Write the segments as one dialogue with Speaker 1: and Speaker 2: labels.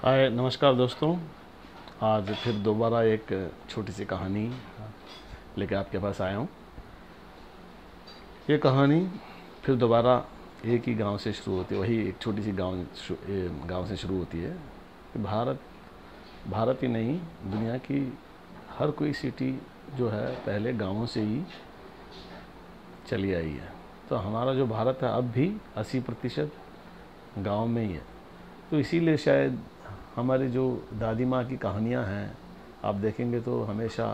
Speaker 1: हाय नमस्कार दोस्तों। आज फिर दोबारा एक छोटी सी कहानी लेके आपके पास आया हूँ। ये कहानी फिर दोबारा एक ही गांव से शुरू होती है, वही एक छोटी सी गांव से शुरू होती है कि भारत ही नहीं, दुनिया की हर कोई सिटी जो है पहले गांवों से ही चली आई है। तो हमारा जो भारत है अब भी 80% गाँव में ही है। तो इसीलिए शायद हमारी जो दादी माँ की कहानियाँ हैं आप देखेंगे तो हमेशा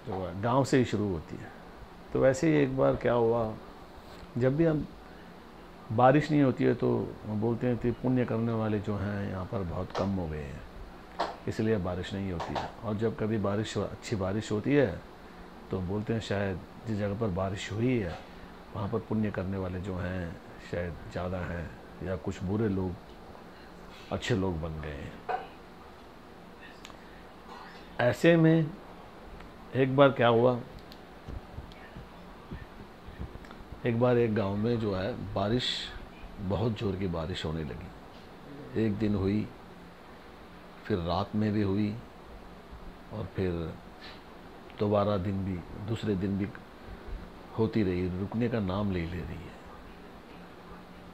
Speaker 1: जो गांव से ही शुरू होती है। तो वैसे ही एक बार क्या हुआ, जब भी हम बारिश नहीं होती है तो बोलते हैं कि पुण्य करने वाले जो हैं यहाँ पर बहुत कम हो गए हैं, इसलिए बारिश नहीं होती है। और जब कभी अच्छी बारिश होती है तो बोलते हैं शायद जिस जगह पर बारिश हुई है वहाँ पर पुण्य करने वाले जो हैं शायद ज़्यादा हैं, या कुछ बुरे लोग अच्छे लोग बन गए हैं। ऐसे में एक बार क्या हुआ, एक बार एक गांव में जो है बारिश, बहुत ज़ोर की बारिश होने लगी। एक दिन हुई, फिर रात में भी हुई, और फिर दोबारा दूसरे दिन भी होती रही, रुकने का नाम ले रही है।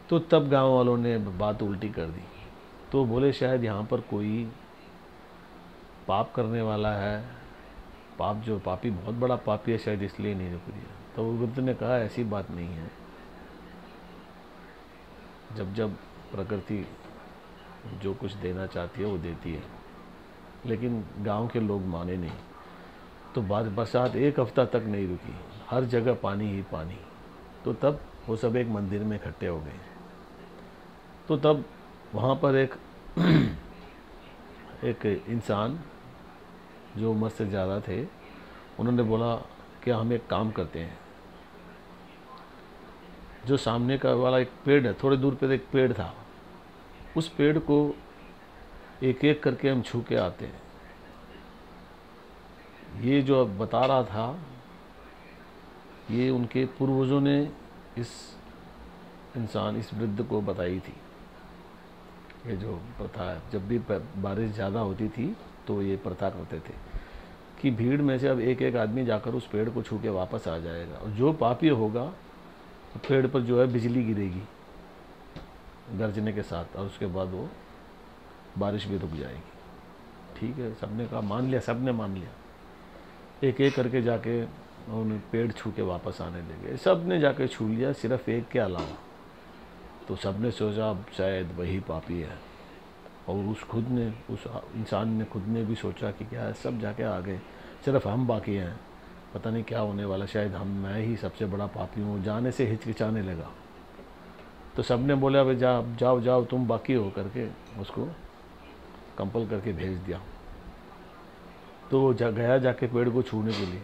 Speaker 1: तो तब गांव वालों ने बात उल्टी कर दी। तो बोले शायद यहाँ पर कोई पाप करने वाला है, पापी बहुत बड़ा पापी है, शायद इसलिए नहीं रुक रही है। तो बुद्ध ने कहा ऐसी बात नहीं है। जब जब प्रकृति जो कुछ देना चाहती है वो देती है, लेकिन गांव के लोग माने नहीं। तो बरसात एक हफ्ता तक नहीं रुकी, हर जगह पानी ही पानी। तो तब वो सब एक मंदिर में इकट्ठे हो गए। तो तब वहाँ पर एक इंसान जो उम्र से ज़्यादा थे, उन्होंने बोला कि हम एक काम करते हैं, जो सामने का वाला एक पेड़ है, थोड़े दूर पे एक पेड़ था, उस पेड़ को एक एक करके हम छू के आते हैं। ये जो अब बता रहा था, ये उनके पूर्वजों ने इस वृद्ध को बताई थी। ये जो प्रथा है, जब भी बारिश ज़्यादा होती थी तो ये प्रथा करते थे कि भीड़ में से अब एक एक आदमी जाकर उस पेड़ को छू के वापस आ जाएगा, और जो पापी होगा पेड़ पर जो है बिजली गिरेगी गर्जने के साथ, और उसके बाद वो बारिश भी रुक जाएगी। ठीक है, सबने कहा मान लिया, सबने मान लिया। एक एक करके जाके उन्हें पेड़ छू के वापस आने लगे। सब ने जाके छू लिया, सिर्फ एक के अलावा। तो सबने सोचा अब शायद वही पापी है, और उस इंसान ने खुद ने भी सोचा कि क्या है, सब जाके आ गए, सिर्फ हम बाकी हैं, पता नहीं क्या होने वाला, शायद मैं ही सबसे बड़ा पापी हूँ। जाने से हिचकिचाने लगा। तो सबने बोला भाई जाओ जाओ तुम बाकी हो करके उसको कंपल करके भेज दिया। तो वो गया जाके पेड़ को छूने के लिए,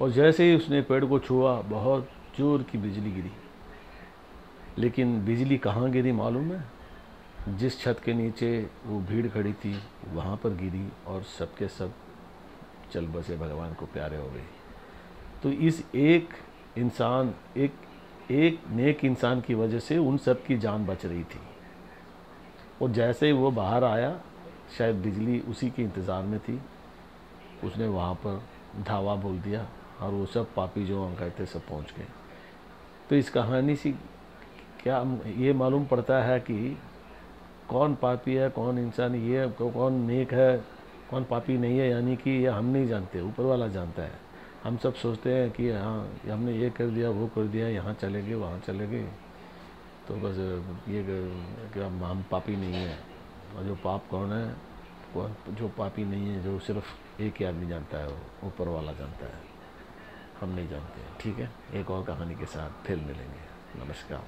Speaker 1: और जैसे ही उसने पेड़ को छुआ बहुत जोर की बिजली गिरी। लेकिन बिजली कहाँ गिरी मालूम है? जिस छत के नीचे वो भीड़ खड़ी थी वहाँ पर गिरी, और सबके सब चल बसे, भगवान को प्यारे हो गए। तो इस एक नेक इंसान की वजह से उन सब की जान बच रही थी। और जैसे ही वो बाहर आया, शायद बिजली उसी के इंतज़ार में थी, उसने वहाँ पर धावा बोल दिया, और वो सब पापी जो वहाँ गए थे सब पहुँच गए। तो इस कहानी से क्या ये मालूम पड़ता है कि कौन पापी है, कौन इंसान ये, कौन नेक है, कौन पापी नहीं है, यानी कि ये हम नहीं जानते, ऊपर वाला जानता है। हम सब सोचते हैं कि हाँ हमने ये कर दिया, वो कर दिया, यहाँ चले गए, वहाँ चले गए, तो बस ये कि हम पापी नहीं है। और जो पाप कौन है, जो पापी नहीं है, जो सिर्फ एक ही आदमी जानता है, वो ऊपर वाला जानता है, हम नहीं जानते। ठीक है, एक और कहानी के साथ फिर मिलेंगे। नमस्कार।